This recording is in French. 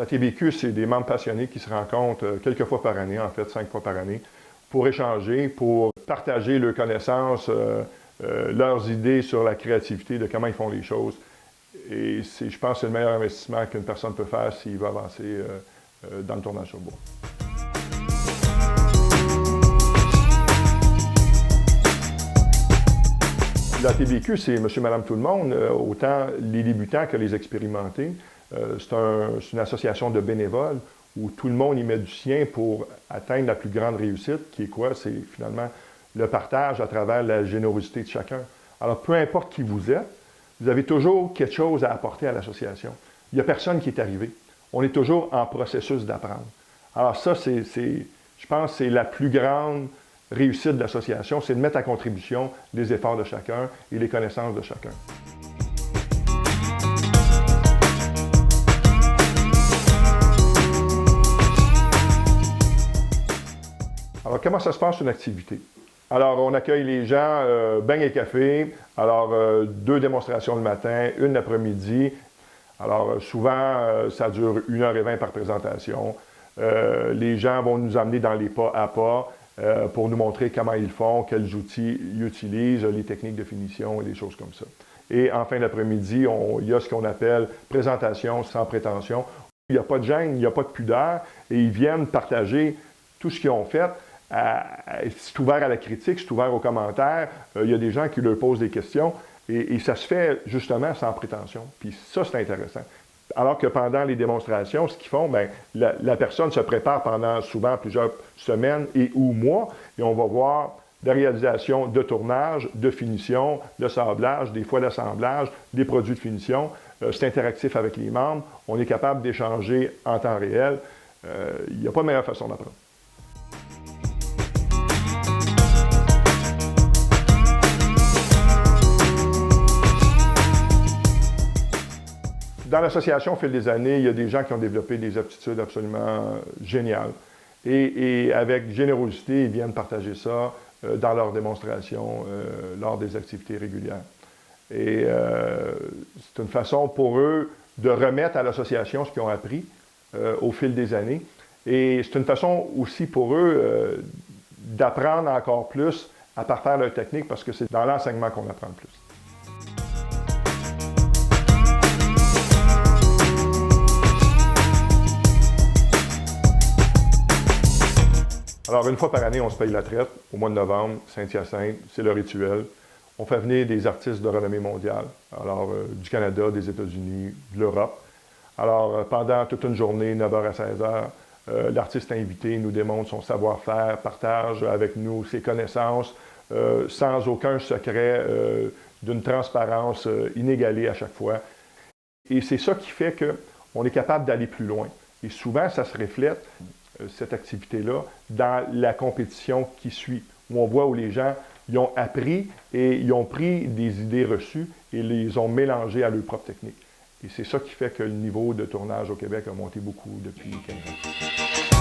La TBQ, c'est des membres passionnés qui se rencontrent quelques fois par année, en fait 5 fois par année, pour échanger, pour partager leurs connaissances, leurs idées sur la créativité, de comment ils font les choses. Et je pense que c'est le meilleur investissement qu'une personne peut faire s'il veut avancer dans le tournage sur bois. La TBQ, c'est monsieur, madame, tout le monde, autant les débutants que les expérimentés. C'est une association de bénévoles où tout le monde y met du sien pour atteindre la plus grande réussite, qui est quoi? C'est finalement le partage à travers la générosité de chacun. Alors, peu importe qui vous êtes, vous avez toujours quelque chose à apporter à l'association. Il n'y a personne qui est arrivé. On est toujours en processus d'apprendre. Alors ça, je pense que c'est la plus grande réussite de l'association, c'est de mettre à contribution les efforts de chacun et les connaissances de chacun. Alors, comment ça se passe une activité? Alors, on accueille les gens, beignes et café. Alors, 2 démonstrations le matin, 1 l'après-midi. Alors, souvent, ça dure 1h20 par présentation. Les gens vont nous amener dans les pas à pas pour nous montrer comment ils font, quels outils ils utilisent, les techniques de finition et des choses comme ça. Et en fin d'après-midi, il y a ce qu'on appelle présentation sans prétention. Il n'y a pas de gêne, il n'y a pas de pudeur, et ils viennent partager tout ce qu'ils ont fait. C'est ouvert à la critique, c'est ouvert aux commentaires. Il y a des gens qui leur posent des questions et ça se fait justement sans prétention. Puis ça, c'est intéressant. Alors que pendant les démonstrations, ce qu'ils font, bien, la personne se prépare pendant souvent plusieurs semaines ou mois et on va voir des réalisations de tournage, de finition, de sablage, des fois d'assemblage, des produits de finition. C'est interactif avec les membres. On est capable d'échanger en temps réel. Il n'y a pas de meilleure façon d'apprendre. Dans l'association, au fil des années, il y a des gens qui ont développé des aptitudes absolument géniales. Et avec générosité, ils viennent partager ça dans leurs démonstrations, lors des activités régulières. Et c'est une façon pour eux de remettre à l'association ce qu'ils ont appris au fil des années. Et c'est une façon aussi pour eux d'apprendre encore plus à parfaire leur technique parce que c'est dans l'enseignement qu'on apprend le plus. Alors, 1 fois par année, on se paye la traite, au mois de novembre, Saint-Hyacinthe, c'est le rituel. On fait venir des artistes de renommée mondiale, alors du Canada, des États-Unis, de l'Europe. Alors, pendant toute une journée, 9h à 16h, l'artiste invité nous démontre son savoir-faire, partage avec nous ses connaissances, sans aucun secret, d'une transparence inégalée à chaque fois. Et c'est ça qui fait qu'on est capable d'aller plus loin. Et souvent, ça se reflète, cette activité-là, dans la compétition qui suit, où on voit où les gens ils ont appris et ils ont pris des idées reçues et les ont mélangées à leur propre technique. Et c'est ça qui fait que le niveau de tournage au Québec a monté beaucoup depuis 15 ans.